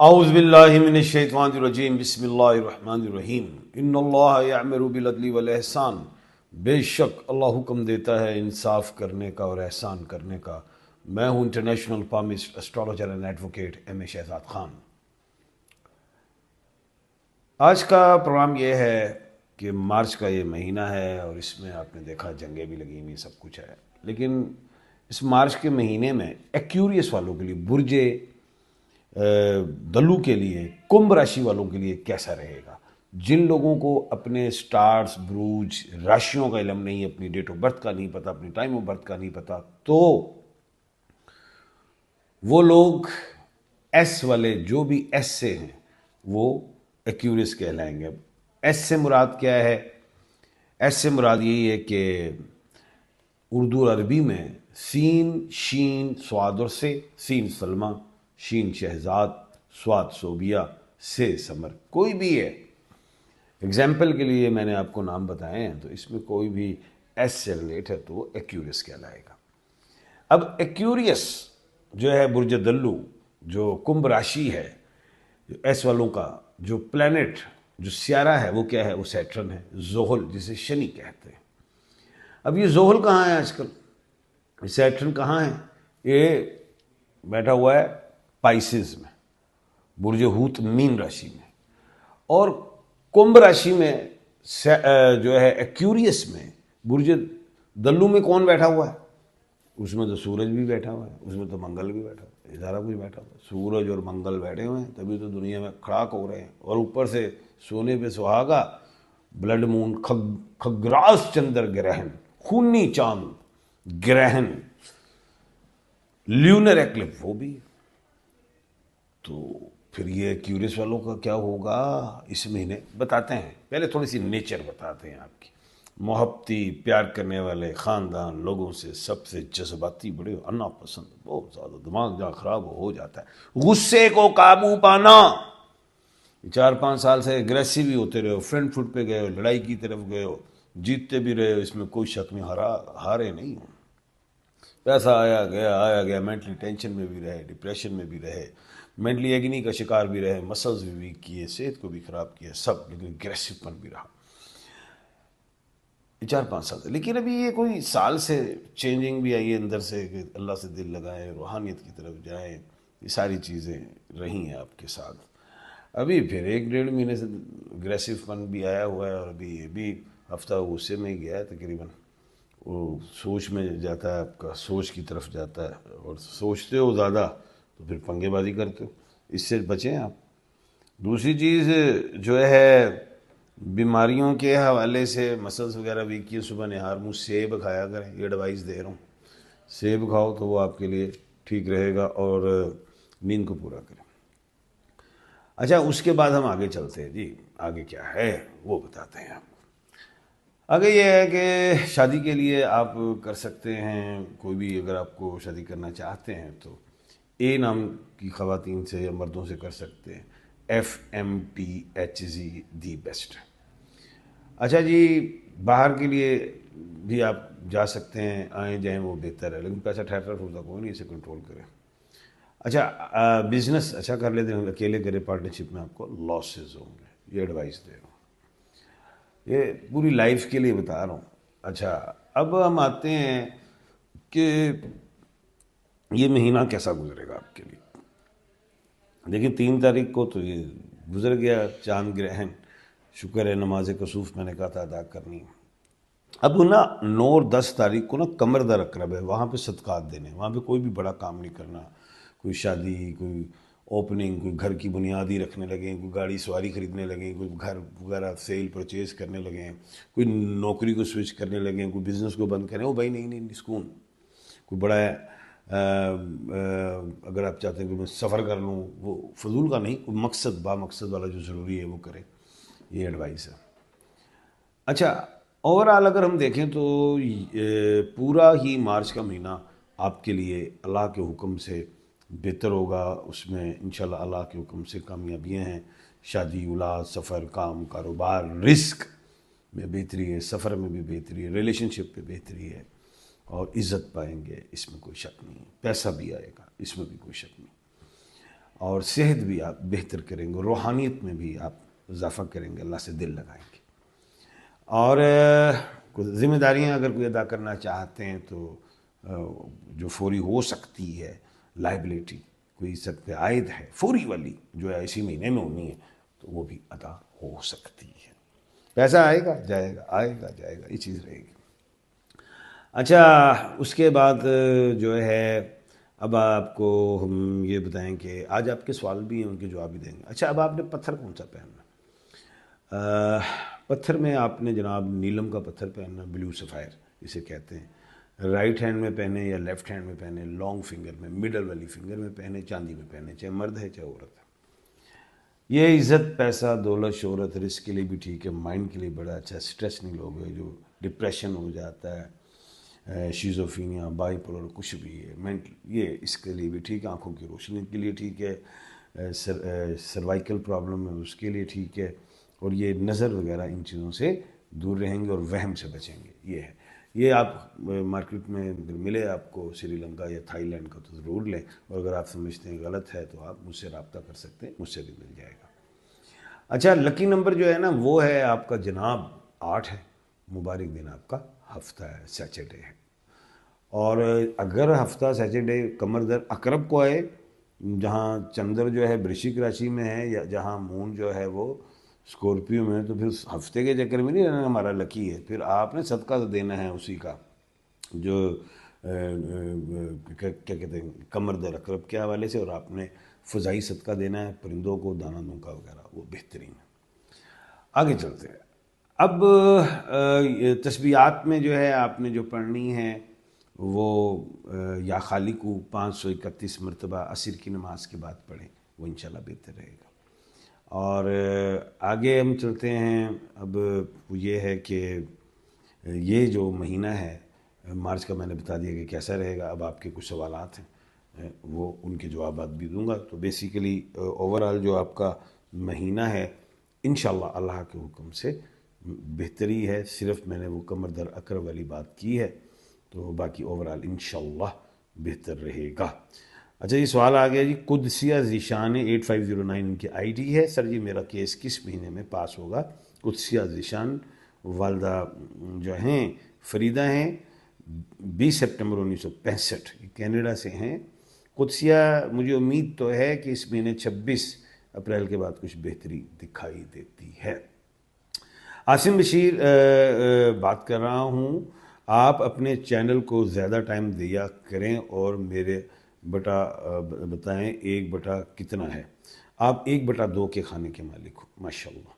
اعوذ باللہ من الشیطان الرجیم بسم اللہ الرحمن الرحیم ان اللہ یأمر بالعدل والاحسان، بے شک اللہ حکم دیتا ہے انصاف کرنے کا اور احسان کرنے کا۔ میں ہوں international palmist astrologer and advocate M A Shahzad Khan. آج کا پروگرام یہ ہے کہ مارچ کا یہ مہینہ ہے اور اس میں آپ نے دیکھا جنگیں بھی لگی ہوئی سب کچھ ہے، لیکن اس مارچ کے مہینے میں ایکیوریس والوں کے لیے، برج دلو کے لیے، کمبھ راشی والوں کے لیے کیسا رہے گا؟ جن لوگوں کو اپنے سٹارز، بروج، راشیوں کا علم نہیں، اپنی ڈیٹ آف برتھ کا نہیں پتا، اپنی ٹائم آف برتھ کا نہیں پتا، تو وہ لوگ ایس والے، جو بھی ایس سے ہیں، وہ ایکیوریس کہلائیں گے۔ ایس سے مراد کیا ہے؟ ایس سے مراد یہی ہے کہ اردو اور عربی میں سین، شین، سواد اور سے، سین سلمہ، شین شہزاد، سواد صوبیہ، سے سمر، کوئی بھی ہے۔ اگزامپل کے لیے میں نے آپ کو نام بتائے ہیں، تو اس میں کوئی بھی ایس سے ریلیٹ ہے تو وہ ایکیوریس کہلائے گا۔ اب ایکیوریس جو ہے برج دلو، جو کمبھ راشی ہے، جو ایس والوں کا جو پلینٹ، جو سیارہ ہے، وہ کیا ہے؟ وہ سیٹرن ہے، زحل، جسے شنی کہتے ہیں۔ اب یہ زحل کہاں ہے آج کل؟ سیٹرن کہاں ہے؟ یہ بیٹھا ہوا ہے پائسز میں، برج ہوت مین راشی میں، اور کمبھ راشی میں جو ہے ایکیوریس میں، برج دلو میں کون بیٹھا ہوا ہے؟ اس میں تو سورج بھی بیٹھا ہوا ہے، اس میں تو منگل بھی بیٹھا ہوا ہے، سارا کچھ بیٹھا ہوا ہے۔ سورج اور منگل بیٹھے ہوئے ہیں، تبھی تو دنیا میں کھڑاک ہو رہے ہیں، اور اوپر سے سونے پہ سہاگا، بلڈ مون، کھگراس چندر گرہن، خونی چاند گرہن، لیونر ایکلپ، وہ بھی۔ تو پھر یہ کیوریس والوں کا کیا ہوگا اس مہینے؟ بتاتے ہیں، پہلے تھوڑی سی نیچر بتاتے ہیں آپ کی۔ محبتی، پیار کرنے والے خاندان، لوگوں سے سب سے جذباتی، بڑے انا پسند، بہت زیادہ دماغ جہاں خراب ہو جاتا ہے۔ غصے کو قابو پانا، 4-5 سال سے اگریسو ہی ہوتے رہے ہو، فرنٹ فٹ پہ گئے ہو، لڑائی کی طرف گئے ہو، جیتتے بھی رہے ہو، اس میں کوئی شک نہیں، ہارے نہیں ہو۔ پیسہ آیا گیا، مینٹلی ٹینشن میں بھی رہے، ڈپریشن میں بھی رہے، مینٹلی ایگنی کا شکار بھی رہے، مسلز بھی ویک کیے، صحت کو بھی خراب کیا، سب، لیکن اگریسو پن بھی رہا 4-5 سال سے۔ لیکن ابھی یہ کوئی سال سے چینجنگ بھی آئی ہے اندر سے، کہ اللہ سے دل لگائیں، روحانیت کی طرف جائیں، یہ ساری چیزیں رہی ہیں آپ کے ساتھ۔ ابھی پھر 1-1.5 مہینے سے اگریسو پن بھی آیا ہوا ہے، اور ابھی یہ بھی ہفتہ غصے میں ہی گیا ہے تقریباً۔ وہ سوچ میں جاتا ہے، آپ کا سوچ کی طرف جاتا ہے، اور سوچتے ہو زیادہ تو پھر پنگے بازی کرتے ہو، اس سے بچیں آپ۔ دوسری چیز جو ہے، بیماریوں کے حوالے سے، مسلس وغیرہ بھی کی، صبح نہار منہ سیب کھایا کریں، یہ ایڈوائس دے رہا ہوں۔ سیب کھاؤ تو وہ آپ کے لیے ٹھیک رہے گا، اور نیند کو پورا کریں۔ اچھا، اس کے بعد ہم آگے چلتے ہیں، جی آگے کیا ہے وہ بتاتے ہیں آپ کو۔ آگے یہ ہے کہ شادی کے لیے آپ کر سکتے ہیں، کوئی بھی اگر آپ کو شادی کرنا چاہتے ہیں تو اے نام کی خواتین سے یا مردوں سے کر سکتے ہیں، FMPHZ دی بیسٹ۔ اچھا جی، باہر کے لیے بھی آپ جا سکتے ہیں، آئیں جائیں وہ بہتر ہے، لیکن پیسہ ٹھہرتا ہوتا کوئی نہیں، اسے کنٹرول کریں۔ اچھا، بزنس اچھا کر لیتے ہیں، اکیلے کرے پارٹنرشپ میں آپ کو لاسز ہوں گے، یہ ایڈوائس دے رہا ہوں، یہ پوری لائف کے لیے بتا رہا ہوں۔ اچھا، اب ہم آتے ہیں کہ یہ مہینہ کیسا گزرے گا آپ کے لیے۔ دیکھیں 3 تاریخ کو تو یہ گزر گیا، چاند گرہن، شکر ہے، نماز کسوف میں نے کہا تھا ادا کرنی۔ اب نا 9 اور 10 تاریخ کو نا قمر دا اقرب ہے، وہاں پہ صدقات دینے، وہاں پہ کوئی بھی بڑا کام نہیں کرنا، کوئی شادی، کوئی اوپننگ، کوئی گھر کی بنیادی رکھنے لگیں، کوئی گاڑی سواری خریدنے لگیں، کوئی گھر وغیرہ سیل پرچیز کرنے لگیں، کوئی نوکری کو سوئچ کرنے لگیں، کوئی بزنس کو بند کریں، وہ بھائی نہیں، سکون۔ کوئی بڑا ہے، اگر آپ چاہتے ہیں کہ میں سفر کر لوں، وہ فضول کا نہیں، کوئی مقصد، با مقصد والا جو ضروری ہے وہ کریں، یہ ایڈوائس ہے۔ اچھا، اوورآل اگر ہم دیکھیں تو پورا ہی مارچ کا مہینہ آپ کے لیے اللہ کے حکم سے بہتر ہوگا، اس میں انشاءاللہ اللہ کے حکم سے کامیابیاں ہیں، شادی، اولاد، سفر، کام، کاروبار، رزق میں بہتری ہے، سفر میں بھی بہتری ہے، ریلیشن شپ پہ بہتری ہے، اور عزت پائیں گے، اس میں کوئی شک نہیں، پیسہ بھی آئے گا، اس میں بھی کوئی شک نہیں۔ اور صحت بھی آپ بہتر کریں گے، روحانیت میں بھی آپ اضافہ کریں گے، اللہ سے دل لگائیں گے. اور ذمہ داریاں اگر کوئی ادا کرنا چاہتے ہیں تو جو فوری ہو سکتی ہے لائبلٹی کوئی سب پہ عائد ہے فوری والی جو ہے اسی مہینے میں ہونی ہے تو وہ بھی ادا ہو سکتی ہے. پیسہ آئے گا جائے گا، آئے گا جائے گا، یہ چیز رہے گی. اچھا اس کے بعد جو ہے اب آپ کو ہم یہ بتائیں کہ آج آپ کے سوال بھی ہیں، ان کے جواب بھی دیں گے. اچھا اب آپ نے پتھر کون سا پہننا؟ پتھر میں آپ نے جناب نیلم کا پتھر پہننا، بلیو سفائر اسے کہتے ہیں. رائٹ ہینڈ میں پہنے یا لیفٹ ہینڈ میں پہنے، لانگ فنگر میں، مڈل والی فنگر میں پہنے، چاندی میں پہنے، چاہے مرد ہے چاہے عورت ہے. یہ عزت، پیسہ، دولت، شہرت، رزق کے لیے بھی ٹھیک ہے، مائنڈ کے لیے بڑا اچھا ہے. اسٹریس نہیں لوگ جو ڈپریشن ہو جاتا ہے، شیزوفینیا، بائی پولر، کچھ بھی ہے مینٹل، یہ اس کے لیے بھی ٹھیک ہے. آنکھوں کی روشنی کے لیے ٹھیک ہے، سروائکل پرابلم ہے اس کے لیے ٹھیک ہے. اور یہ نظر وغیرہ ان چیزوں سے دور رہیں گے اور وہم سے بچیں گے. یہ ہے، یہ آپ مارکیٹ میں اگر ملے آپ کو سری لنکا یا تھائی لینڈ کا تو ضرور لیں، اور اگر آپ سمجھتے ہیں غلط ہے تو آپ مجھ سے رابطہ کر سکتے ہیں، مجھ سے بھی مل جائے گا. اچھا لکی نمبر جو ہے نا وہ ہے آپ کا جناب 8 ہے. مبارک دن آپ کا ہفتہ ہے، سیچرڈے ہے. اور اگر ہفتہ سیچرڈے قمر در عقرب کو آئے، جہاں چندر جو ہے برشک راشی میں ہے، یا جہاں مون جو ہے وہ اسکورپیو میں ہے، تو پھر ہفتے کے چکر میں نہیں رہنا ہمارا لکی ہے. پھر آپ نے صدقہ تو دینا ہے اسی کا جو کیا کہتے ہیں قمر در عقرب کے حوالے سے، اور آپ نے فضائی صدقہ دینا ہے پرندوں کو، دانہ دونکا وغیرہ، وہ بہترین ہے. آگے چلتے ہیں. اب تسبیحات میں جو ہے آپ نے جو پڑھنی ہے وہ یا خالق 531 مرتبہ عصر کی نماز کے بعد پڑھیں، وہ انشاءاللہ بہتر رہے گا. اور آگے ہم چلتے ہیں. اب یہ ہے کہ یہ جو مہینہ ہے مارچ کا میں نے بتا دیا کہ کیسا رہے گا. اب آپ کے کچھ سوالات ہیں وہ ان کے جوابات بھی دوں گا. تو بیسیکلی اوورال جو آپ کا مہینہ ہے انشاءاللہ اللہ کے حکم سے بہتری ہے. صرف میں نے وہ قمر در عقرب والی بات کی ہے، تو باقی اوورال انشاءاللہ بہتر رہے گا. اچھا یہ سوال آ گیا جی، قدسیہ ذیشان 8509 ان کی آئی ڈی ہے. سر جی میرا کیس کس مہینے میں پاس ہوگا؟ قدسیہ ذیشان والدہ جو ہیں فریدہ ہیں، 20 سپٹمبر 1965، کینیڈا سے ہیں. قدسیہ مجھے امید تو ہے کہ اس مہینے 26 اپریل کے بعد کچھ بہتری دکھائی دیتی ہے. عاصم بشیر بات کر رہا ہوں. آپ اپنے چینل کو زیادہ ٹائم دیا کریں اور میرے بٹا بتائیں 1 بٹا کتنا ہے. آپ 1/2 کے کھانے کے مالک ہو، ماشاءاللہ.